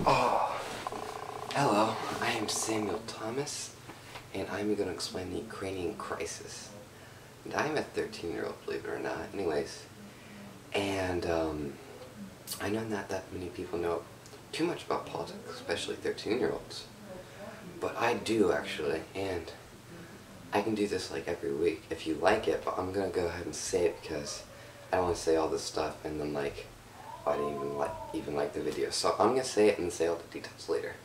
Oh, hello, I am Samuel Thomas, and I'm going to explain the Ukrainian crisis. And I'm a 13-year-old, believe it or not, anyways. And, I know not that many people know too much about politics, especially 13-year-olds. But I do, actually, and I can do this like every week if you like it, but I'm going to go ahead and say it because I don't want to say all this stuff and then like, I didn't even like the video. So I'm going to say it and say all the details later.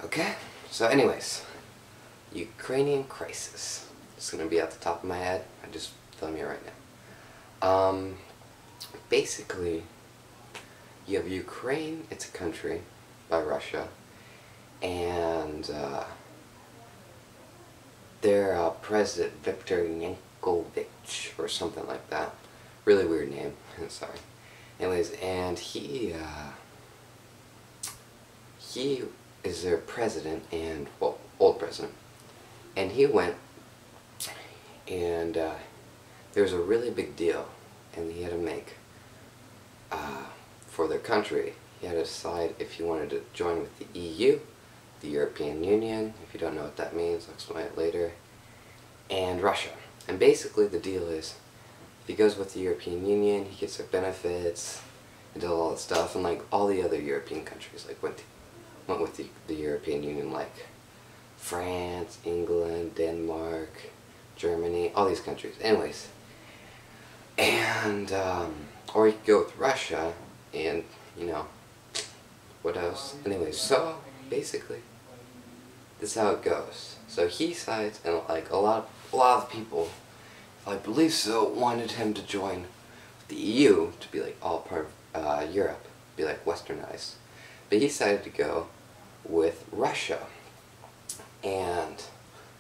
Okay? So anyways, Ukrainian crisis. It's going to be at the top of my head. I'm just telling you right now. Basically, you have Ukraine, it's a country by Russia, and their president, Viktor Yanukovych, or something like that. Really weird name, sorry. Anyways, and he is their president, and, well, old president. And he went, and there was a really big deal, and he had to make, for their country, he had to decide if he wanted to join with the EU, the European Union, if you don't know what that means, I'll explain it later, and Russia. And basically the deal is, if he goes with the European Union, he gets their benefits, and does all that stuff, and like all the other European countries, like went with the European Union, like France, England, Denmark, Germany, all these countries. Anyways, and or you could go with Russia, and you know, what else? Anyways, so basically, this is how it goes. So he sides, and like a lot of people, if I believe so, wanted him to join the EU to be like all part of Europe, be like westernized. But he decided to go with Russia, and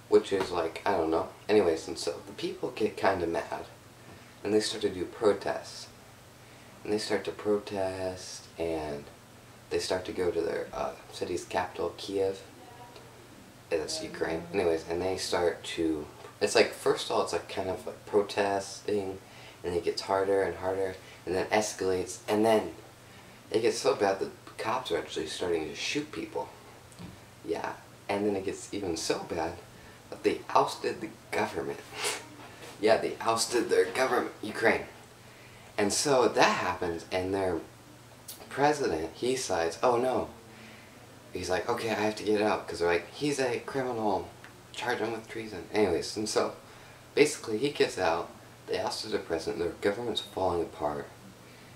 which is like, I don't know. Anyways, and so the people get kind of mad, and they start to do protests, and they start to protest, and they start to go to their city's capital, Kiev. That's Ukraine. Anyways, and they start to, it's like, first of all, it's like kind of like protesting, and it gets harder and harder, and then escalates, and then it gets so bad that the cops are actually starting to shoot people. Yeah, and then it gets even so bad that they ousted the government. Yeah, they ousted their government, Ukraine. And so that happens, and their president, he decides, oh no. He's like, okay, I have to get out, because they're like, he's a criminal, charge him with treason. Anyways, and so, basically he gets out, they ousted their president, their government's falling apart,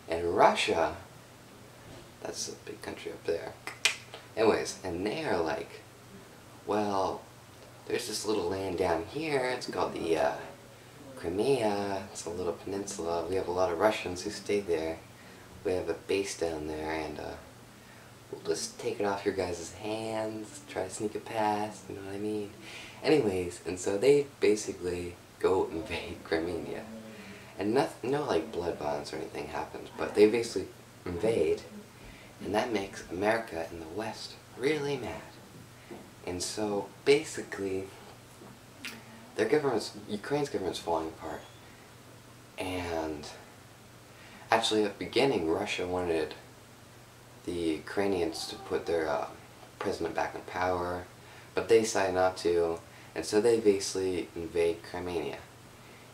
and Russia, that's a big country up there. Anyways, and they are like, well, there's this little land down here, it's called the Crimea, it's a little peninsula, we have a lot of Russians who stay there, we have a base down there, and we'll just take it off your guys' hands, try to sneak it past, you know what I mean? Anyways, and so they basically go invade Crimea, and no like blood bonds or anything happens, but they basically invade, and that makes America and the West really mad. And so basically, Ukraine's government's falling apart, and actually at the beginning Russia wanted the Ukrainians to put their president back in power, but they decided not to, and so they basically invade Crimea.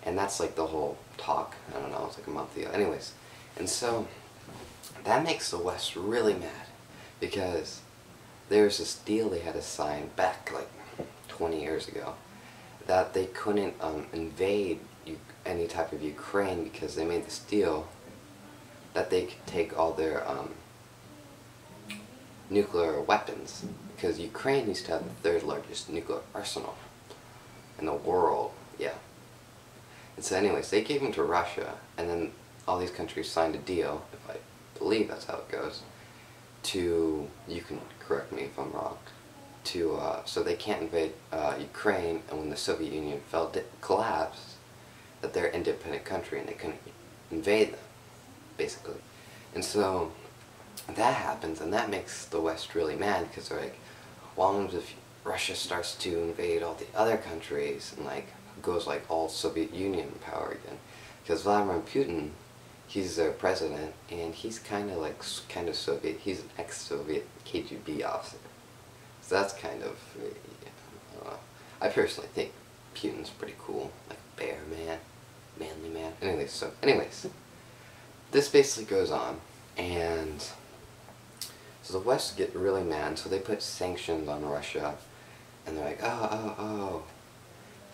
And that's like the whole talk, I don't know, it's like a month ago. Anyways, and so that makes the West really mad, because there's this deal they had to sign back like 20 years ago, that they couldn't invade any type of Ukraine, because they made this deal that they could take all their nuclear weapons, because Ukraine used to have the third largest nuclear arsenal in the world, yeah. And so anyways, they gave them to Russia, and then all these countries signed a deal, if I believe that's how it goes, to, you can correct me if I'm wrong, to, so they can't invade Ukraine, and when the Soviet Union collapsed, that they're an independent country and they couldn't invade them, basically. And so that happens, and that makes the West really mad, because they're like, well, if Russia starts to invade all the other countries, and like goes like all Soviet Union power again, because Vladimir Putin, he's their president, and he's kind of Soviet. He's an ex-Soviet KGB officer. So that's kind of, I personally think Putin's pretty cool, like bear man, manly man. Anyways, this basically goes on, and so the West get really mad, so they put sanctions on Russia, and they're like, oh,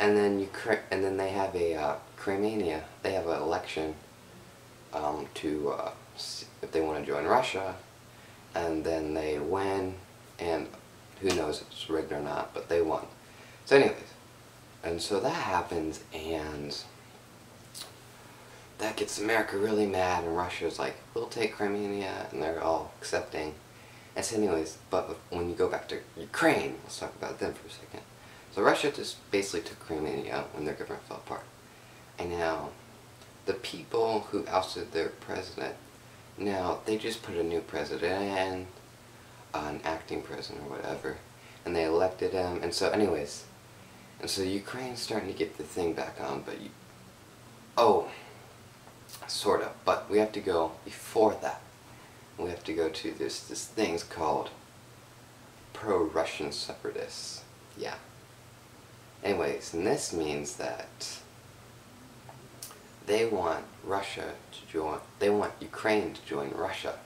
and then they have a Crimea. They have an election to see if they want to join Russia, and then they win, and who knows if it's rigged or not, but they won. So anyways, and so that happens, and that gets America really mad, and Russia's like, we'll take Crimea, and they're all accepting. And so anyways, but when you go back to Ukraine, let's talk about them for a second. So Russia just basically took Crimea when their government fell apart. And now, the people who ousted their president, now they just put a new president in, an acting president or whatever, and they elected him, and so anyways, and so Ukraine's starting to get the thing back on, but sort of, but we have to go before that. We have to go to this thing's called pro-Russian separatists. Yeah. Anyways, and this means that they want they want Ukraine to join Russia.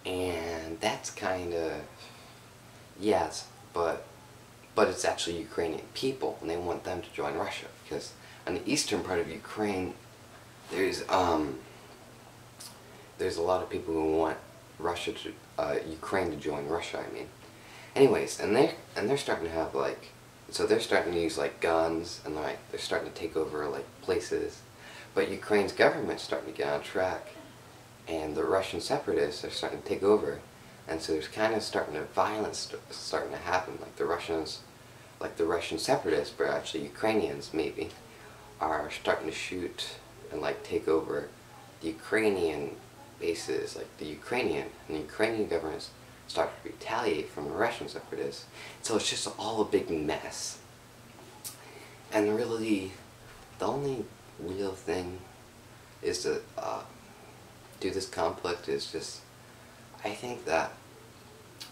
And that's kind of, yes, but it's actually Ukrainian people, and they want them to join Russia, because on the eastern part of Ukraine, there's a lot of people who want Ukraine to join Russia, I mean. Anyways, and they're starting to have so they're starting to use guns, and they're starting to take over places, but Ukraine's government's starting to get on track, and the Russian separatists are starting to take over, and so there's kind of violence starting to happen, the Russian separatists, but actually Ukrainians maybe, are starting to shoot and take over the Ukrainian bases, the Ukrainian government start to retaliate from the Russian separatists. So it's just all a big mess. And really, the only real thing is to do this conflict is just, I think that,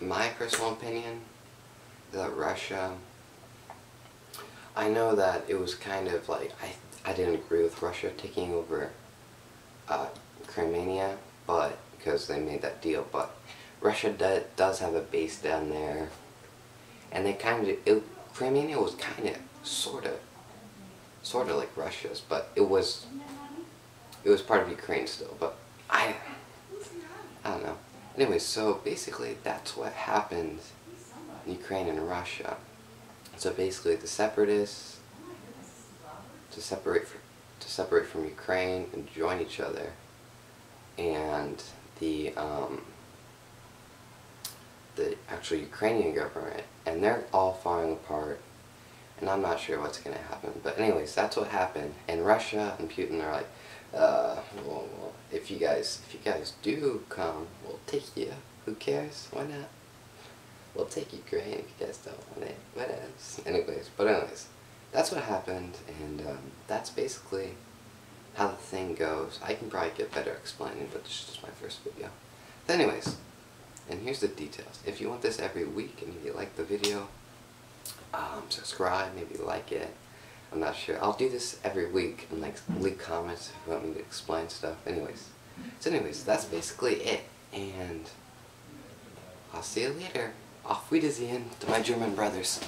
my personal opinion, that Russia, I know that it was kind of I didn't agree with Russia taking over Crimea, but because they made that deal, but Russia does have a base down there, and they Crimea was sort of like Russia's, but it was part of Ukraine still, but I don't know. Anyway, so basically that's what happened in Ukraine and Russia. So basically the separatists to separate from Ukraine and join each other, and the actual Ukrainian government, and they're all falling apart, and I'm not sure what's going to happen. But anyways, that's what happened, and Russia and Putin are like, well, if you guys do come, we'll take you. Who cares? Why not? We'll take Ukraine if you guys don't want it. What else? Anyways, that's what happened, and that's basically how the thing goes. I can probably get better explaining, but this is just my first video. But anyways, and here's the details. If you want this every week and you like the video, subscribe, maybe like it. I'm not sure. I'll do this every week and leave comments if you want me to explain stuff. Anyways, that's basically it, and I'll see you later. Auf Wiedersehen to my German brothers.